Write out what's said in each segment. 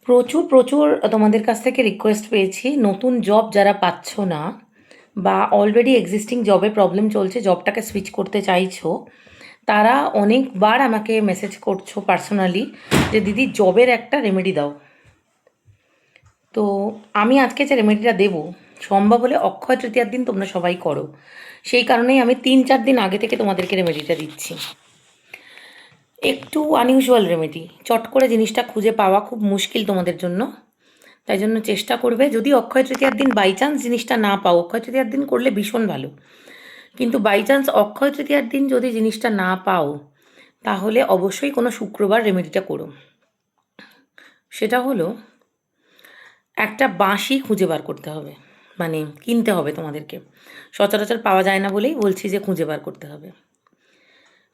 প্রচুর, প্রচুর তোমাদের কাছ থেকে রিকোয়েস্ট পেয়েছি। নতুন জব যারা পাচ্ছ না বা অলরেডি এক্সিস্টিং জবে প্রবলেম চলছে, জবটাকে সুইচ করতে চাইছো, তারা অনেকবার আমাকে মেসেজ করছো পার্সোনালি যে দিদি জবের একটা রেমেডি দাও। তো আমি আজকে যে রেমেডিটা দেবো, সম্ভব হলে অক্ষয় তৃতীয়ার দিন তোমরা সবাই করো। সেই কারণেই আমি 3-4 দিন আগে থেকে তোমাদেরকে রেমেডিটা দিচ্ছি। একটু আনইউজুয়াল রেমেডি, চট করে জিনিসটা খুঁজে পাওয়া খুব মুশকিল তোমাদের জন্য। তাই জন্য চেষ্টা করবে, যদি অক্ষয় তৃতীয়ার দিন বাই চান্স জিনিসটা না পাও, অক্ষয় তৃতীয়ার দিন করলে ভীষণ ভালো, কিন্তু বাই চান্স অক্ষয় তৃতীয়ার দিন যদি জিনিসটা না পাও, তাহলে অবশ্যই কোনো শুক্রবার রেমেডিটা করো। সেটা হলো, একটা বাঁশি খুঁজে বার করতে হবে, মানে কিনতে হবে তোমাদেরকে। সচরাচর পাওয়া যায় না বলেই বলছি যে খুঁজে বার করতে হবে।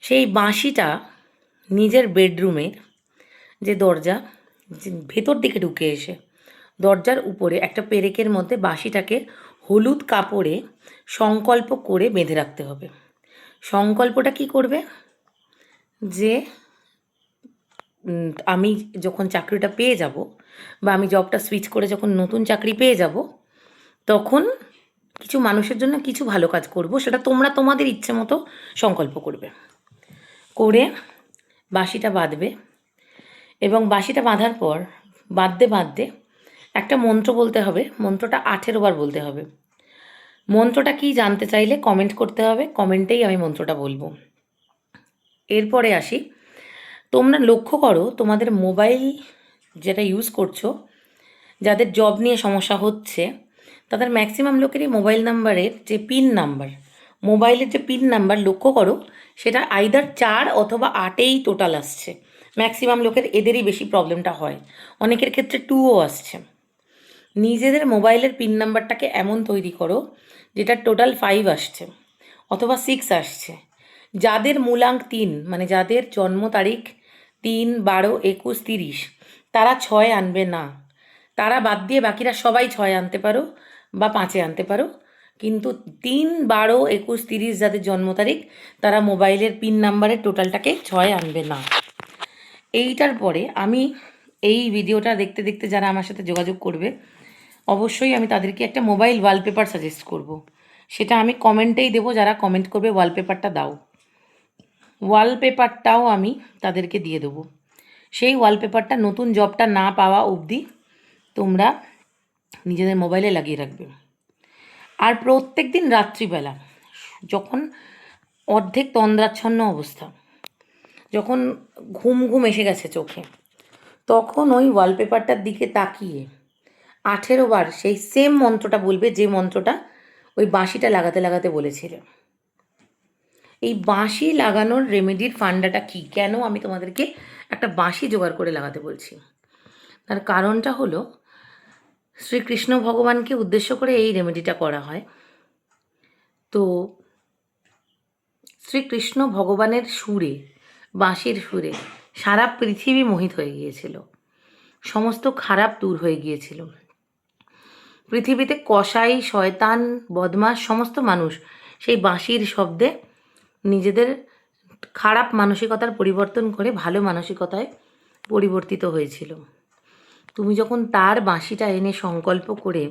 সেই বাঁশিটা নিজের বেডরুমের যে দরজা, ভেতর দিকে ঢুকে এসে দরজার উপরে একটা পেরেকের মধ্যে বাঁশিটাকে হলুদ কাপড়ে সংকল্প করে বেঁধে রাখতে হবে। সংকল্পটা কি করবে, যে আমি যখন চাকরিটা পেয়ে যাব বা আমি জবটা সুইচ করে যখন নতুন চাকরি পেয়ে যাব, তখন কিছু মানুষের জন্য কিছু ভালো কাজ করব। সেটা তোমরা তোমাদের ইচ্ছে মতো সংকল্প করবে, করে বাঁশিটা বাঁধবে। এবং বাঁশিটা বাঁধার পর বাঁধতে বাঁধতে একটা মন্ত্র বলতে হবে। মন্ত্রটা 18 বার বলতে হবে। মন্ত্রটা কি জানতে চাইলে কমেন্ট করতে হবে, কমেন্টেই আমি মন্ত্রটা বলবো। এরপরে আসি, তোমরা লক্ষ্য করো তোমাদের মোবাইল যেটা ইউজ করছো, যাদের জব নিয়ে সমস্যা হচ্ছে, তাদের ম্যাক্সিমাম লোকেরই মোবাইল নাম্বারের যে পিন নাম্বার, মোবাইলের যে পিন নাম্বার লক্ষ্য করো, সেটা আইদার 4 অথবা 8এই টোটাল আসছে। ম্যাক্সিমাম লোকের এদেরই বেশি প্রবলেমটা হয়, অনেকের ক্ষেত্রে 2ও আসছে। নিজেদের মোবাইলের পিন নাম্বারটাকে এমন তৈরি করো যেটা টোটাল 5 আসছে অথবা 6 আসছে। যাদের মূলাঙ্ক 3, মানে যাদের জন্ম তারিখ 3, 12, 21, 30, তারা 6 আনবে না। তারা বাদ দিয়ে বাকিরা সবাই 6 আনতে পারো বা 5-এ আনতে পারো, কিন্তু 3, 12, 21, 30 যাদের জন্ম তারিখ, তারা মোবাইলের পিন নাম্বারের টোটালটাকে 6 আনবে না। এইটার পরে আমি এই ভিডিওটা দেখতে দেখতে যারা আমার সাথে যোগাযোগ করবে, অবশ্যই আমি তাদেরকে একটা মোবাইল ওয়ালপেপার সাজেস্ট করব। সেটা আমি কমেন্টেই দেবো, যারা কমেন্ট করবে ওয়ালপেপারটা দাও, ওয়ালপেপারটাও আমি তাদেরকে দিয়ে দেবো। সেই ওয়ালপেপারটা নতুন জবটা না পাওয়া অবধি তোমরা নিজেদের মোবাইলে লাগিয়ে রাখবে। আর প্রত্যেক দিন রাত্রিবেলা, যখন অর্ধেক তন্দ্রাচ্ছন্ন অবস্থা, যখন ঘুম ঘুম এসে গেছে চোখে, তখন ওই ওয়ালপেপারটার দিকে তাকিয়ে 18 বার সেই সেম মন্ত্রটা বলবে, যে মন্ত্রটা ওই বাঁশিটা লাগাতে লাগাতে বলেছিলে। এই বাঁশি লাগানোর রেমেডির ফান্ডাটা কি, কেন আমি তোমাদেরকে একটা বাঁশি জোগাড় করে লাগাতে বলছি, তার কারণটা হলো, শ্রীকৃষ্ণ ভগবানকে উদ্দেশ্য করে এই রেমেডিটা করা হয়। তো শ্রীকৃষ্ণ ভগবানের সুরে, বাঁশির সুরে সারা পৃথিবী মোহিত হয়ে গিয়েছিল, সমস্ত খারাপ দূর হয়ে গিয়েছিল। পৃথিবীতে কসাই, শয়তান, বদমাশ সমস্ত মানুষ সেই বাঁশির শব্দে নিজেদের খারাপ মানসিকতার পরিবর্তন করে ভালো মানসিকতায় পরিবর্তিত হয়েছিল। তুমি যখন তার বাঁশিটা এনে সংকল্প করে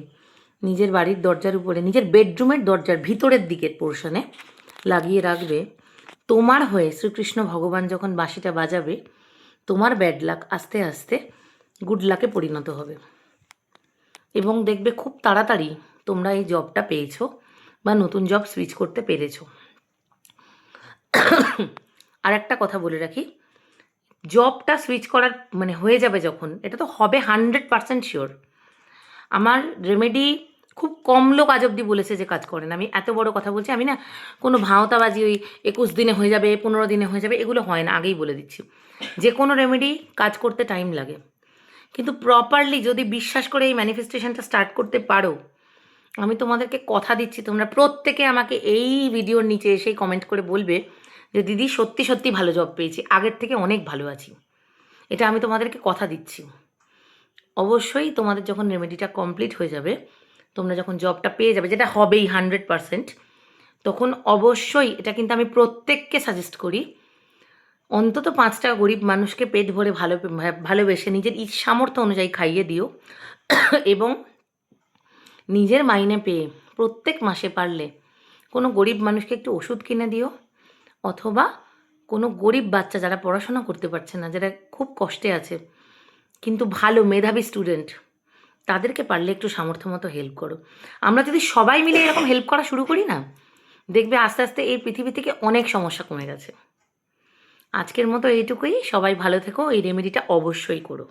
নিজের বাড়ির দরজার উপরে, নিজের বেডরুমের দরজার ভিতরের দিকের পোর্শনে লাগিয়ে রাখবে, তোমার হয়ে শ্রীকৃষ্ণ ভগবান যখন বাঁশিটা বাজাবে, তোমার ব্যাড লাক আস্তে আস্তে গুড লাকে পরিণত হবে। এবং দেখবে খুব তাড়াতাড়ি তোমরা এই জবটা পেয়েছো বা নতুন জব সুইচ করতে পেরেছো। আর একটা কথা বলে রাখি, জবটা সুইচ করার মানে হয়ে যাবে যখন, এটা তো হবে 100% শিওর। আমার রেমেডি খুব কম লোক আজ অব্দি বলেছে যে কাজ করে না। আমি এত বড় কথা বলছি, আমি না কোনো ভাওতাবাজি ওই 21 দিনে হয়ে যাবে, 15 দিনে হয়ে যাবে, এগুলো হয় না, আগেই বলে দিচ্ছি। যে কোনো রেমেডি কাজ করতে টাইম লাগে, কিন্তু প্রপারলি যদি বিশ্বাস করে এই ম্যানিফেস্টেশনটা স্টার্ট করতে পারো, আমি তোমাদেরকে কথা দিচ্ছি, তোমরা প্রত্যেকে আমাকে এই ভিডিওর নিচে এসেই কমেন্ট করে বলবে যে দিদি সত্যি সত্যি ভালো জব পেয়েছি, আগের থেকে অনেক ভালো আছি। এটা আমি তোমাদেরকে কথা দিচ্ছি। অবশ্যই তোমাদের যখন রেমেডিটা কমপ্লিট হয়ে যাবে, তোমরা যখন জবটা পেয়ে যাবে, যেটা হবেই 100%, তখন অবশ্যই, এটা কিন্তু আমি প্রত্যেককে সাজেস্ট করি, অন্তত 5টা গরিব মানুষকে পেট ভরে ভালোবেসে নিজের সামর্থ্য অনুযায়ী খাইয়ে দিও। এবং নিজের মাইনে পেয়ে প্রত্যেক মাসে পারলে কোনো গরিব মানুষকে একটু ওষুধ কিনে দিও, অথবা কোনো গরিব বাচ্চা যারা পড়াশোনা করতে পারছে না, যারা খুব কষ্টে আছে কিন্তু ভালো মেধাবী স্টুডেন্ট, তাদেরকে পারলে একটু সামর্থ্য মতো হেল্প করো। আমরা যদি সবাই মিলে এরকম হেল্প করা শুরু করি না, দেখবে আস্তে আস্তে এই পৃথিবী থেকে অনেক সমস্যা কমে গেছে। আজকের মতো এইটুকুই। সবাই ভালো থেকো, এই রেমেডিটা অবশ্যই করো।